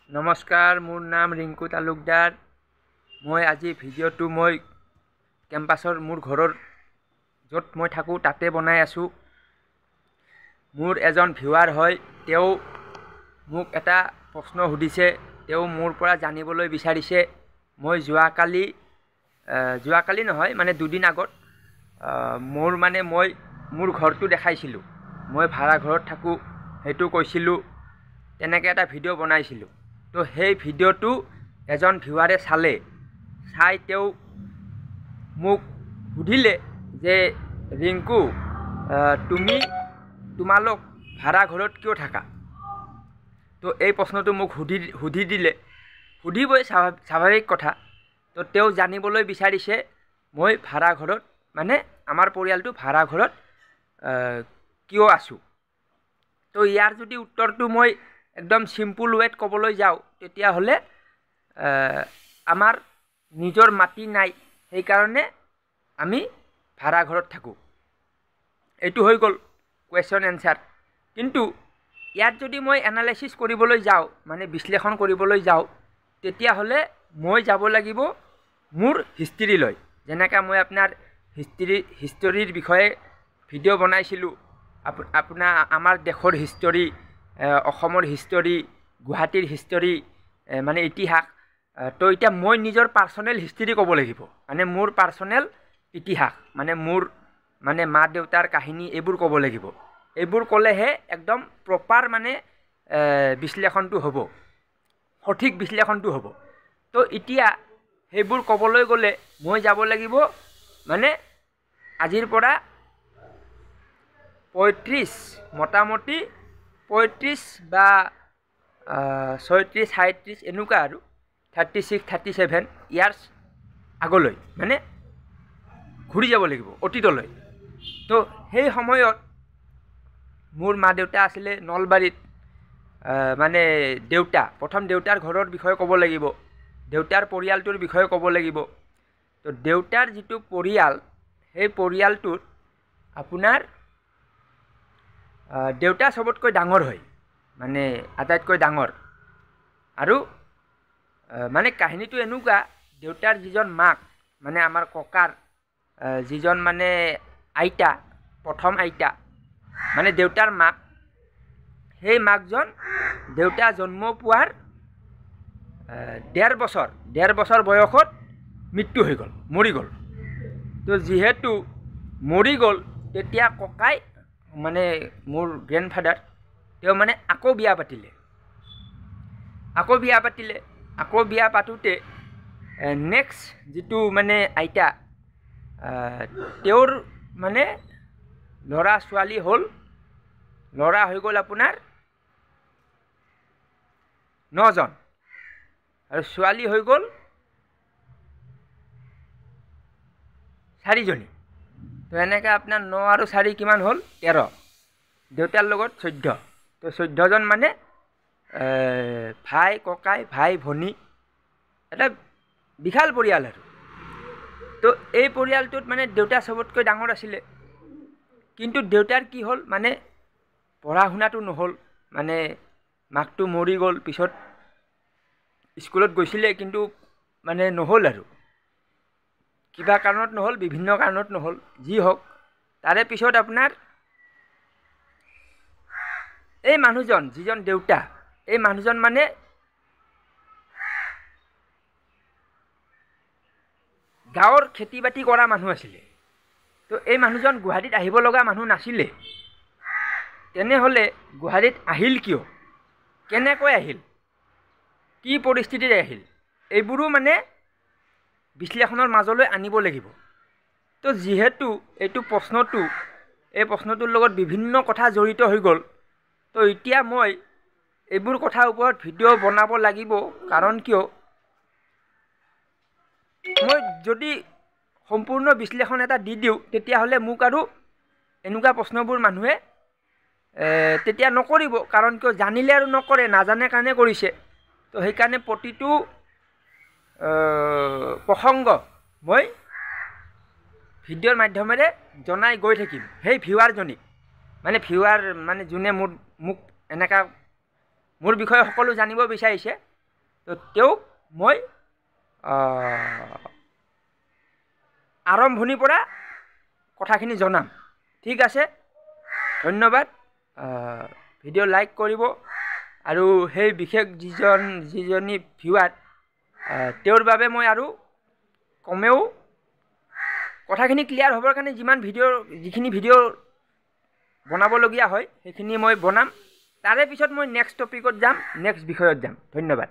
নমস্কাৰ, মোৰ নাম ৰিংকু তালুকদাৰ। মই আজি ভিডিঅ'টো কেম্পাছৰ মোৰ ঘৰৰ য'ত মই থাকোঁ তাতে বনাই আছোঁ। মোৰ এজন ভিউৱাৰ হয়, তেওঁ মোক এটা প্ৰশ্ন সুধিছে। তেওঁ মোৰ পৰা জানিবলৈ বিচাৰিছে মই যোৱাকালি নহয় মানে দুদিন আগত মই মোৰ ঘৰটো দেখাইছিলোঁ। মই ভাড়া ঘৰত থাকোঁ সেইটো কৈছিলোঁ, তেনেকৈ এটা ভিডিঅ' বনাইছিলোঁ। তো সেই ভিডিঅ'টো এজন ভিউৱাৰে চাই তেওঁ মোক সুধিলে যে ৰিংকু, তোমালোক ভাড়া ঘৰত কিয় থাকা? তো এই প্ৰশ্নটো মোক সুধিবই স্বাভাৱিক কথা। তো তেওঁ জানিবলৈ বিচাৰিছে মই ভাড়া ঘৰত মানে আমাৰ পৰিয়ালটো ভাড়া ঘৰত কিয় আছোঁ। তো ইয়াৰ যদি উত্তৰটো মই একদম চিম্পুল ৱেত ক'বলৈ যাওঁ, তেতিয়াহ'লে আমাৰ নিজৰ মাটি নাই, সেইকাৰণে আমি ভাড়া ঘৰত থাকোঁ। এইটো হৈ গ'ল কুৱেশ্যন এনচাৰ। কিন্তু ইয়াত যদি মই এনালাইচিছ কৰিবলৈ যাওঁ, মানে বিশ্লেষণ কৰিবলৈ যাওঁ, তেতিয়াহ'লে মই যাব লাগিব মোৰ হিষ্ট্ৰীলৈ। যেনেকৈ মই আপোনাৰ হিষ্টৰীৰ বিষয়ে ভিডিঅ' বনাইছিলোঁ, আমাৰ দেশৰ হিষ্টৰী, অসমৰ হিষ্টৰী, গুৱাহাটীৰ হিষ্টৰী, মানে ইতিহাস। তো এতিয়া মই নিজৰ পাৰ্চনেল হিষ্ট্ৰী ক'ব লাগিব, মানে মোৰ পাৰ্চনেল ইতিহাস, মানে মোৰ মা দেউতাৰ কাহিনী, এইবোৰ ক'ব লাগিব। এইবোৰ ক'লেহে একদম প্ৰপাৰ বিশ্লেষণটো হ'ব, সঠিক বিশ্লেষণটো হ'ব। তো এতিয়া সেইবোৰ ক'বলৈ গ'লে মই যাব লাগিব আজিৰ পৰা মোটামুটি 35 বা 36, 37 এনেকুৱা আৰু 36, 37 ইয়াৰ্ছ আগলৈ, মানে ঘূৰি যাব লাগিব অতীতলৈ। তো সেই সময়ত মোৰ মা দেউতা আছিলে নলবাৰীত। প্ৰথম দেউতাৰ ঘৰৰ বিষয়ে ক'ব লাগিব, দেউতাৰ পৰিয়ালটোৰ বিষয়ে ক'ব লাগিব। তো দেউতাৰ যিটো পৰিয়াল, সেই পৰিয়ালটোত আপোনাৰ দেউতা চবতকৈ ডাঙৰ হয়, মানে আটাইতকৈ ডাঙৰ। আৰু কাহিনীটো এনেকুৱা, দেউতাৰ যিজন মাক, মানে আমাৰ ককাৰ যিজন আইতা, প্ৰথম আইতা, মানে দেউতাৰ মাক, সেই মাকজন দেউতা জন্ম পোৱাৰ 1.5 বছৰ বয়সত মৃত্যু হৈ গ'ল, মৰি গ'ল। তো যিহেতু মৰি গ'ল, তেতিয়া ককাই মোৰ গ্ৰেণ্ডফাদাৰ, তেওঁ আকৌ বিয়া পাতিলে। আকৌ বিয়া পাতোঁতে নেক্সট যিটো আইতা, তেওঁৰ ল'ৰা ছোৱালী হ'ল, ল'ৰা হৈ গ'ল আপোনাৰ 9জন, আৰু ছোৱালী হৈ গ'ল 4জনী। তো এনেকৈ আপোনাৰ 9 আৰু 4 কিমান হ'ল? 13। দেউতাৰ লগত 14। তো 14জন ভাই ককাই, ভাই ভনী, এটা বিশাল পৰিয়াল আৰু। তো এই পৰিয়ালটোত দেউতা চবতকৈ ডাঙৰ আছিলে। কিন্তু দেউতাৰ কি হ'ল, পঢ়া শুনাটো নহ'ল, মাকটো মৰি গ'ল। পিছত স্কুলত গৈছিলে, কিন্তু নহ'ল আৰু কিবা কাৰণত নহ'ল, বিভিন্ন কাৰণত নহ'ল, যি হওক। তাৰে পিছত আপোনাৰ এই মানুহজন, যিজন দেউতা, এই মানুহজন গাঁৱৰ খেতি বাতি কৰা মানুহ আছিলে। তো এই মানুহজন গুৱাহাটীত আহিব লগা মানুহ নাছিলে। তেনেহ'লে গুৱাহাটীত আহিল কিয়? কেনেকৈ আহিল? কি পৰিস্থিতিৰে আহিল? এইবোৰো বিশ্লেষণৰ মাজলৈ আনিব লাগিব। তো যিহেতু এই প্ৰশ্নটোৰ লগত বিভিন্ন কথা জড়িত হৈ গ'ল, তো এতিয়া মই এইবোৰ কথাৰ ওপৰত ভিডিঅ' বনাব লাগিব। কাৰণ কিয়, মই যদি সম্পূৰ্ণ বিশ্লেষণ এটা দি দিওঁ, তেতিয়াহ'লে মোক আৰু এনেকুৱা প্ৰশ্নবোৰ মানুহে তেতিয়া নকৰিব। কাৰণ কিয়, জানিলে আৰু নকৰে, নাজানে কাৰণে কৰিছে। তো সেইকাৰণে প্ৰতিটো প্ৰসংগ মই ভিডিঅ'ৰ মাধ্যমেৰে জনাই গৈ থাকিম। সেই ভিউৱাৰজনীক, যোনে মোক এনেকুৱা মোৰ বিষয়ে সকলো জানিব বিচাৰিছে, তো তেওঁক মই আৰম্ভণিৰ পৰা কথাখিনি জনাম। ঠিক আছে, ধন্যবাদ। ভিডিঅ' লাইক কৰিব আৰু সেই বিশেষ যিজনী ভিউৱাৰ তেওঁৰ বাবে মই আৰু কমেও কথাখিনি ক্লিয়াৰ হ'বৰ কাৰণে যিখিনি ভিডিঅ' বনাবলগীয়া হয় সেইখিনি মই বনাম। তাৰে পিছত মই নেক্সট টপিকত যাম, নেক্সট বিষয়ত যাম। ধন্যবাদ।